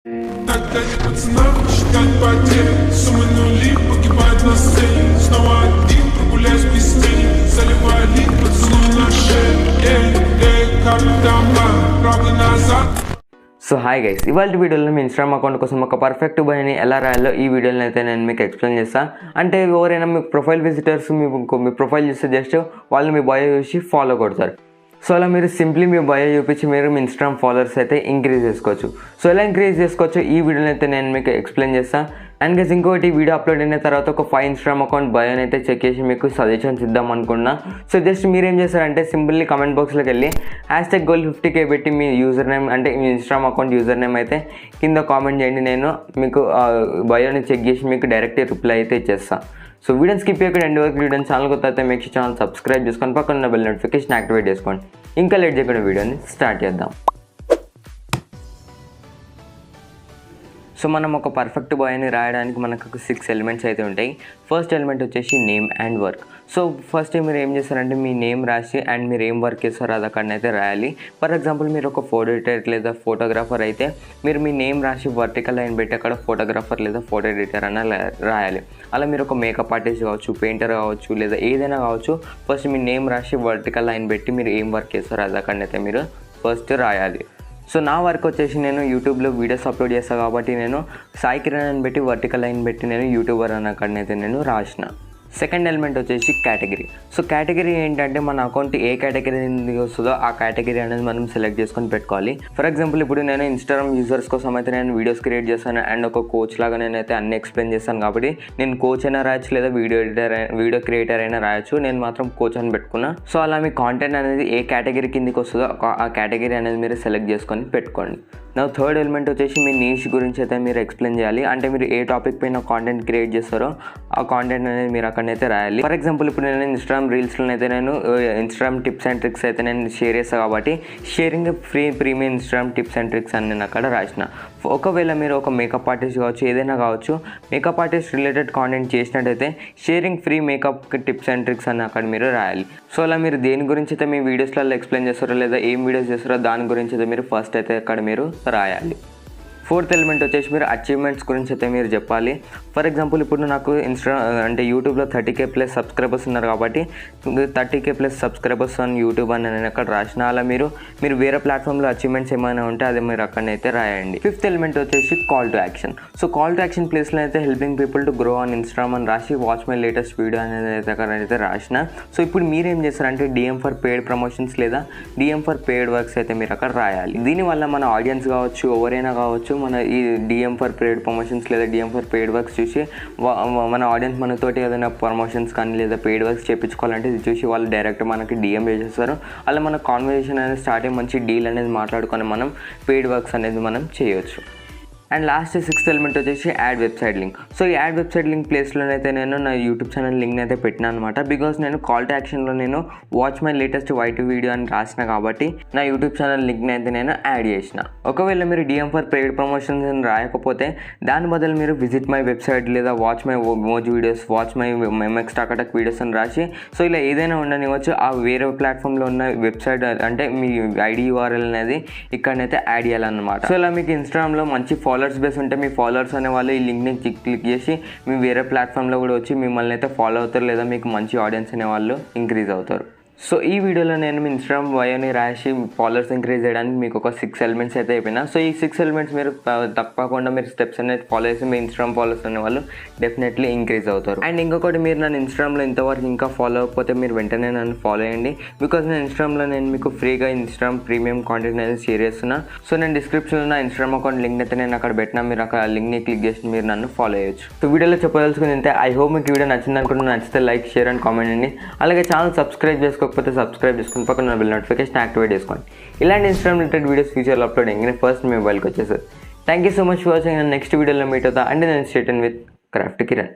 Опять пацанам считать потери. Суммы нули погибают на сцене. Снова один прогуляюсь без тени. Заливаю лик, поцелуй на шее. Эй, эй, как там, правда назад. So hi guys, ఇవాళ వీడియోలో మీ Instagram account కోసం ఒక పర్ఫెక్ట్ బయోని ఎలా రాయాలో ఈ వీడియోలో అయితే నేను మీకు ఎక్స్ప్లెయిన్ చేస్తాను. అంటే ఎవరైనా మీ ప్రొఫైల్ విజిటర్స్ మీ ప్రొఫైల్ చూస్తే జస్ట్ వాళ్ళు మీ బయో చూసి ఫాలో కొడతారు. సో అలా మీరు సింప్లీ మీ బయో చూపించి మీరు మీ ఇన్స్టాగ్రామ్ ఫాలోవర్స్ అయితే ఇంక్రీజ్ చేసుకోవచ్చు. సో ఎలా ఇంక్రీజ్ చేసుకోవచ్చు ఈ వీడియోలో అయితే నేను మీకు ఎక్స్ప్లెయిన్ చేస్తాను. అండ్ గైస్ ఇంకోటి, వీడియో అప్లోడ్ అయిన తర్వాత ఒక 5 ఇన్స్టాగ్రామ్ అకౌంట్ బయోని అయితే చెక్ చేసి మీకు సజెషన్స్ ఇద్దాం అనుకున్నా. సో జస్ట్ మీరేం చేస్తారంటే సింపుల్లీ కమెంట్ బాక్స్లోకి వెళ్ళి #goal50k పెట్టి మీ యూజర్ నేమ్ అంటే మీ ఇన్స్టాగ్రామ్ అకౌంట్ యూజర్ నేమ్ అయితే కింద కామెంట్ చేయండి. నేను మీకు బయోని చెక్ చేసి మీకు డైరెక్ట్ రిప్లై అయితే ఇచ్చేస్తాను. సో వీడియోని స్కిప్ చేయకుండా ఎండ్ వరకు వీడియోని ఛానల్ కొత్త అయితే మీకు ఛానల్ సబ్స్క్రైబ్ చేసుకొని పక్కన బెల్ నోటిఫికేషన్ యాక్టివేట్ చేసుకోండి. ఇంకా లేట్ చేయకుండా వీడియోని స్టార్ట్ చేద్దాం. సో మనం ఒక పర్ఫెక్ట్ బయోని రాయడానికి మనకు ఒక 6 ఎలిమెంట్స్ అయితే ఉంటాయి. ఫస్ట్ ఎలిమెంట్ వచ్చేసి name and work. So first మీరు ఏం చేస్తారంటే మీ నేమ్ రాసి అండ్ మీరు ఏం వర్క్ చేస్తారో అది అక్కడనైతే రాయాలి. ఫర్ ఎగ్జాంపుల్ మీరు ఒక ఫోటో ఎడిటర్ లేదా ఫోటోగ్రాఫర్ అయితే మీరు మీ నేమ్ రాసి వర్టికల్ లైన్ పెట్టి అక్కడ ఫోటోగ్రాఫర్ లేదా ఫోటో ఎడిటర్ అన్న రాయాలి. అలా మీరు ఒక మేకప్ ఆర్టిస్ట్ కావచ్చు, పెయింటర్ కావచ్చు, లేదా ఏదైనా కావచ్చు, ఫస్ట్ మీ నేమ్ రాసి వర్టికల్ లైన్ పెట్టి మీరు ఏం వర్క్ చేస్తారో అది అక్కడనైతే మీరు ఫస్ట్ రాయాలి. సో నా వర్క్ వచ్చేసి నేను యూట్యూబ్లో వీడియోస్ అప్లోడ్ చేస్తాను కాబట్టి నేను SaiKiran అని పెట్టి వర్టికల్ లైన్ పెట్టి నేను యూట్యూబర్ అన్న అక్కడనైతే నేను రాసిన. సెకండ్ ఎలిమెంట్ వచ్చేసి కేటగిరీ. సో కేటగిరీ ఏంటంటే మన అకౌంట్ ఏ కేటగిరీ వస్తుందో ఆ కేటగిరీ అనేది మనం సెలెక్ట్ చేసుకొని పెట్టుకోవాలి. ఫర్ ఎగ్జాంపుల్ ఇప్పుడు నేను ఇన్స్టాగ్రామ్ యూజర్స్ కోసం అయితే నేను వీడియోస్ క్రియేట్ చేస్తాను అండ్ ఒక కోచ్ లాగా నేనైతే అన్ని ఎక్స్ప్లెయిన్ చేస్తాను కాబట్టి నేను కోచ్ అయినా రాయొచ్చు లేదా వీడియో క్రియేటర్ అయినా రాయొచ్చు. నేను మాత్రం కోచ్ అని పెట్టుకున్నా. సో అలా మీ కాంటెంట్ అనేది ఏ కేటగిరీ కిందికి వస్తుందో ఆ కేటగిరీ అనేది మీరు సెలెక్ట్ చేసుకొని పెట్టుకోండి. నా థర్డ్ ఎలిమెంట్ వచ్చేసి మీ నీష్ గురించి అయితే మీరు ఎక్స్ప్లెయిన్ చేయాలి. అంటే మీరు ఏ టాపిక్ పైన కాంటెంట్ క్రియేట్ చేస్తారో ఆ కాంటెంట్ అనేది మీరు అక్కడనైతే రాయాలి. ఫర్ ఎగ్జాంపుల్ ఇప్పుడు నేను ఇన్స్టాగ్రామ్ రీల్స్లో అయితే నేను ఇన్స్టాగ్రామ్ టిప్స్ అండ్ ట్రిక్స్ అయితే నేను షేర్ చేస్తాను కాబట్టి sharing premium Instagram tips and tricks అని నేను అక్కడ రాసిన. ఒకవేళ మీరు ఒక మేకప్ ఆర్టిస్ట్ కావచ్చు, ఏదైనా కావచ్చు, మేకప్ ఆర్టిస్ట్ రిలేటెడ్ కాంటెంట్ చేసినట్టయితే sharing free makeup tips and tricks అని అక్కడ మీరు రాయాలి. సో అలా మీరు దేని గురించి అయితే మీ వీడియోస్లలో ఎక్స్ప్లెయిన్ చేస్తారో లేదా ఏం వీడియోస్ చేస్తారో దాని గురించి అయితే మీరు ఫస్ట్ అయితే అక్కడ మీరు రాయాలి. ఫోర్త్ ఎలిమెంట్ వచ్చేసి మీరు అచీవ్మెంట్స్ గురించి అయితే మీరు చెప్పాలి. ఫర్ ఎగ్జాంపుల్ ఇప్పుడు నాకు అంటే యూట్యూబ్లో 30k+ సబ్స్క్రైబర్స్ ఉన్నారు కాబట్టి 30k+ సబ్స్క్రైబర్స్ ఆన్ యూట్యూబ్ అని నేను అక్కడ రాసిన. అలా మీరు వేరే ప్లాట్ఫామ్లో అచీవ్మెంట్స్ ఏమైనా ఉంటే అది మీరు అక్కడనైతే రాయండి. ఫిఫ్త్ ఎలిమెంట్ వచ్చేసి call to action. So call to action ప్లేస్లో అయితే helping people to grow on Instagram అని రాసి వాచ్ మై లేటెస్ట్ వీడియో అనేది అయితే అక్కడైతే రాసిన. సో ఇప్పుడు మీరేం చేస్తారంటే DM ఫర్ పెయిడ్ ప్రమోషన్స్ లేదా DM ఫర్ పెయిడ్ వర్క్స్ అయితే మీరు అక్కడ రాయాలి. దీనివల్ల మన ఆడియన్స్ కావచ్చు, ఎవరైనా కావచ్చు, మన ఈ DM ఫర్ పెయిడ్ ప్రమోషన్స్ లేదా DM ఫర్ పెయిడ్ వర్క్స్ చూసి మన ఆడియన్స్ మనతోటి ఏదైనా ప్రమోషన్స్ కానీ లేదా పెయిడ్ వర్క్స్ చేయించుకోవాలంటే ఇది చూసి వాళ్ళు డైరెక్ట్ మనకి DM చేసేస్తారు. అలా మన కాన్వర్జేషన్ అనేది స్టార్ట్ అయ్యి మంచి డీల్ అనేది మాట్లాడుకొని మనం పెయిడ్ వర్క్స్ అనేది మనం చేయొచ్చు. అండ్ లాస్ట్ 6th ఎలిమెంట్ వచ్చేసి యాడ్ వెబ్సైట్ లింక్. సో ఈ యాడ్ వెబ్సైట్ లింక్ ప్లేస్లోనైతే నేను నా యూట్యూబ్ ఛానల్ లింక్ని అయితే పెట్టినా అనమాట. బికాస్ నేను కాల్ టు యాక్షన్లో నేను watch my latest white video అని రాసిన కాబట్టి నా యూట్యూబ్ ఛానల్ లింక్ని అయితే నేను యాడ్ చేసిన. ఒకవేళ మీరు DM ఫర్ పెయిడ్ ప్రమోషన్స్ అని రాయకపోతే దాని బదులు మీరు విజిట్ మై వెబ్సైట్ లేదా watch my Moj videos, watch my MX TakaTak videos అని రాసి సో ఇలా ఏదైనా ఉండనివ్వచ్చు. ఆ వేరే ప్లాట్ఫామ్లో ఉన్న వెబ్సైట్ అంటే మీ ID URL అనేది ఇక్కడనైతే యాడ్ చేయాలన్నమాట. సో ఇలా మీకు ఇన్స్టాగ్రామ్లో మంచి ఫాలోవర్స్ బేస్ ఉంటే మీ ఫాలోవర్స్ అనే వాళ్ళు ఈ లింక్ని క్లిక్ చేసి మీ వేరే ప్లాట్ఫామ్లో కూడా వచ్చి మిమ్మల్ని అయితే ఫాలో అవుతారు లేదా మీకు మంచి ఆడియన్స్ అనే వాళ్ళు ఇంక్రీజ్ అవుతారు. సో ఈ వీడియోలో నేను మీ ఇన్స్టాగ్రామ్ బయోని రాసి ఫాలోవర్స్ ఇంక్రీజ్ చేయడానికి మీకు ఒక 6 ఎలిమెంట్స్ అయితే అయిపోయినా. సో ఈ 6 ఎలిమెంట్స్ మీరు తప్పకుండా మీరు స్టెప్స్ అనేది ఫాలో చేసి మీ ఇన్స్టాగ్రామ్ ఫాలోవర్స్ అనే వాళ్ళు డెఫినెట్లీ ఇంక్రీజ్ అవుతారు. అండ్ ఇంకొకటి, మీరు నన్ను ఇన్స్టాగ్రామ్లో ఇంతవరకు ఇంకా ఫాలో అవ్వకపోతే మీరు వెంటనే నన్ను ఫాలో చేయండి. బికాజ్ నేను ఇన్స్టాగ్రామ్లో నేను మీకు ఫ్రీగా ఇన్స్టాగ్రామ్ ప్రీమియం కాంటెంట్ అనేది షేర్ చేస్తున్నా. సో నేను డిస్క్రిప్షన్లో నా ఇన్స్టాగ్రామ్ అకౌంట్ లింక్ అయితే నేను అక్కడ పెట్టినా, మీరు అక్కడ లింక్ని క్లిక్ చేసి మీరు నన్ను ఫాలో చేయొచ్చు. సో వీడియోలో చెప్పదలుచుకుంది అయితే ఐ హోప్ మీకు వీడియో నచ్చింది అనుకుంటున్నా. నచ్చితే లైక్, షేర్ అండ్ కామెంట్ అండి. అలాగే ఛానల్ సబ్స్క్రైబ్ చేసుకోకపోతే సబ్స్క్రైబ్ చేసుకుని పక్కన బెల్ నోటిఫికేషన్ యాక్టివేట్ చేసుకోండి. ఇలాంటి ఇన్స్టాగ్రామ్ రిలేటెడ్ వీడియోస్ ఫ్యూచర్లో అప్లోడ్ అయ్యి ఫస్ట్ మీ మొబైల్కి వచ్చేసారు. Thank you so much for watching. Next వీడియోలో మీట్ అవుతా. అండ్ నేను స్టేట్ విత్ క్రాఫ్ట్ కిరణ్.